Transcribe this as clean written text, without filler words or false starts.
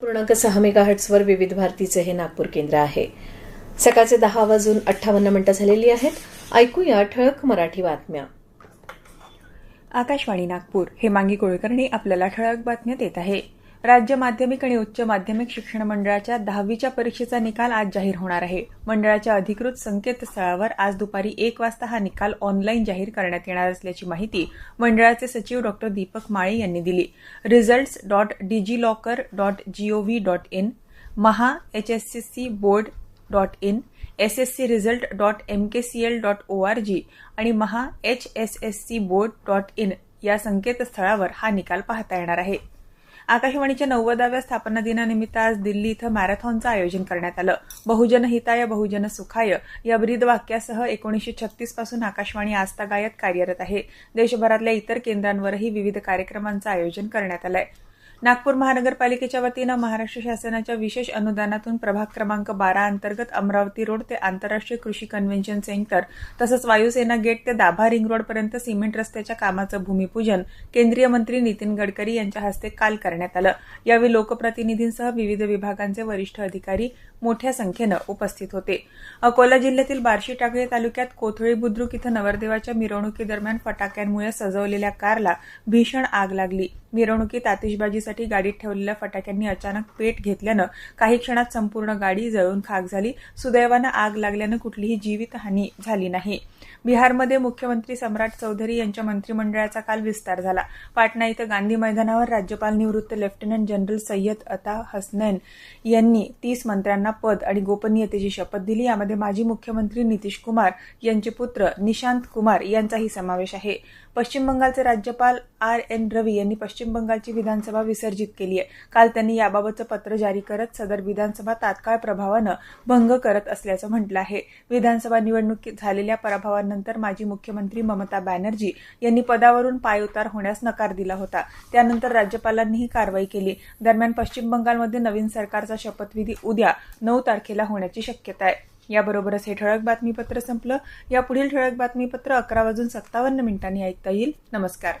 91.6 मेगाहर्ट्झवर विविध भारतीचे हे नागपूर केंद्र आहे. सकाळचे 10:58 झालेली आहेत. ऐकूया ठळक मराठी बातम्या. आकाशवाणी नागपूर. हेमांगी कुलकर्णी आपल्याला ठळक बातम्या देत आहे. राज्य माध्यमिक आणि उच्च माध्यमिक शिक्षण मंडळाच्या 10वीच्या परीक्षेचा निकाल आज जाहीर होणार आहे. मंडळाच्या अधिकृत संकेतस्थळावर आज दुपारी 1 वाजता हा निकाल ऑनलाईन जाहीर करण्यात येणार असल्याची माहिती मंडळाचे सचिव डॉ. दीपक माळे यांनी दिली. results.digiloccer.gov.in, maha-hsscboard.in, sscresult.mkcl.org आणि maha-hsscboard.in या संकेतस्थळावर हा निकाल पाहता येणार आहे. आकाशवाणीच्या 90व्या स्थापना दिनानिमित्त आज दिल्ली इथं मॅरेथॉनचं आयोजन करण्यात आलं. बहुजन हिताय बहुजन सुखाय या ब्रीदवाक्यासह 1936 पासून आकाशवाणी आजतागायत कार्यरत आहे. देशभरातल्या इतर केंद्रांवरही विविध कार्यक्रमांचं आयोजन करण्यात आलंय. नागपूर महानगरपालिकेच्या वतीनं महाराष्ट्र शासनाच्या विशेष अनुदानातून प्रभाग क्रमांक 12 अंतर्गत अमरावती रोड ते आंतरराष्ट्रीय कृषी कन्व्हेन्शन सेंटर तसंच वायुसेना गेट ते दाभा रिंग रोडपर्यंत सिमेंट रस्त्याच्या कामाचं भूमिपूजन केंद्रीय मंत्री नितीन गडकरी यांच्या हस्ते काल करण्यात आलं. यावेळी लोकप्रतिनिधींसह विविध विभागांचे वरिष्ठ अधिकारी मोठ्या संख्येनं उपस्थित होते. अकोला जिल्ह्यातील बार्शी टाकळी तालुक्यात कोथळी बुद्रुक इथं नवरदेवाच्या मिरवणुकीदरम्यान फटाक्यांमुळे सजवलेल्या कारला भीषण आग लागली. मिरवणुकीत आतिषबाजीसाठी गाडीत ठेवलेल्या फटाक्यांनी अचानक पेट घेतल्यानं काही क्षणात संपूर्ण गाडी जळून खाक झाली. सुदैवानं आग लागल्यानं कुठलीही जीवितहानी झाली नाही. बिहारमध्ये मुख्यमंत्री सम्राट चौधरी यांच्या मंत्रिमंडळाचा काल विस्तार झाला. पाटणा इथं गांधी मैदानावर राज्यपाल निवृत्त लेफ्टनंट जनरल सय्यद अता हसनैन यांनी 30 मंत्र्यांना पद आणि गोपनीयतेची शपथ दिली. यामध्ये माजी मुख्यमंत्री नितीश कुमार यांचे पुत्र निशांत कुमार यांचाही समावेश आहे. पश्चिम बंगालचे राज्यपाल R.N. रवी यांनी पश्चिम बंगालची विधानसभा विसर्जित केली आहे. काल त्यांनी याबाबतचं पत्र जारी करत सदर विधानसभा तात्काळ प्रभावानं भंग करत असल्याचं म्हटलं आहे. विधानसभा निवडणुकीत झालेल्या पराभवानंतर माजी मुख्यमंत्री ममता बॅनर्जी यांनी पदावरून पायउतार होण्यास नकार दिला होता. त्यानंतर राज्यपालांनी ही कारवाई केली. दरम्यान पश्चिम बंगालमध्ये नवीन सरकारचा शपथविधी उद्या 9 तारखेला होण्याची शक्यता आहे. याबरोबरच हे ठळक बातमीपत्र संपलं. या पुढील ठळक बातमीपत्र 11:57 ऐकता येईल. नमस्कार.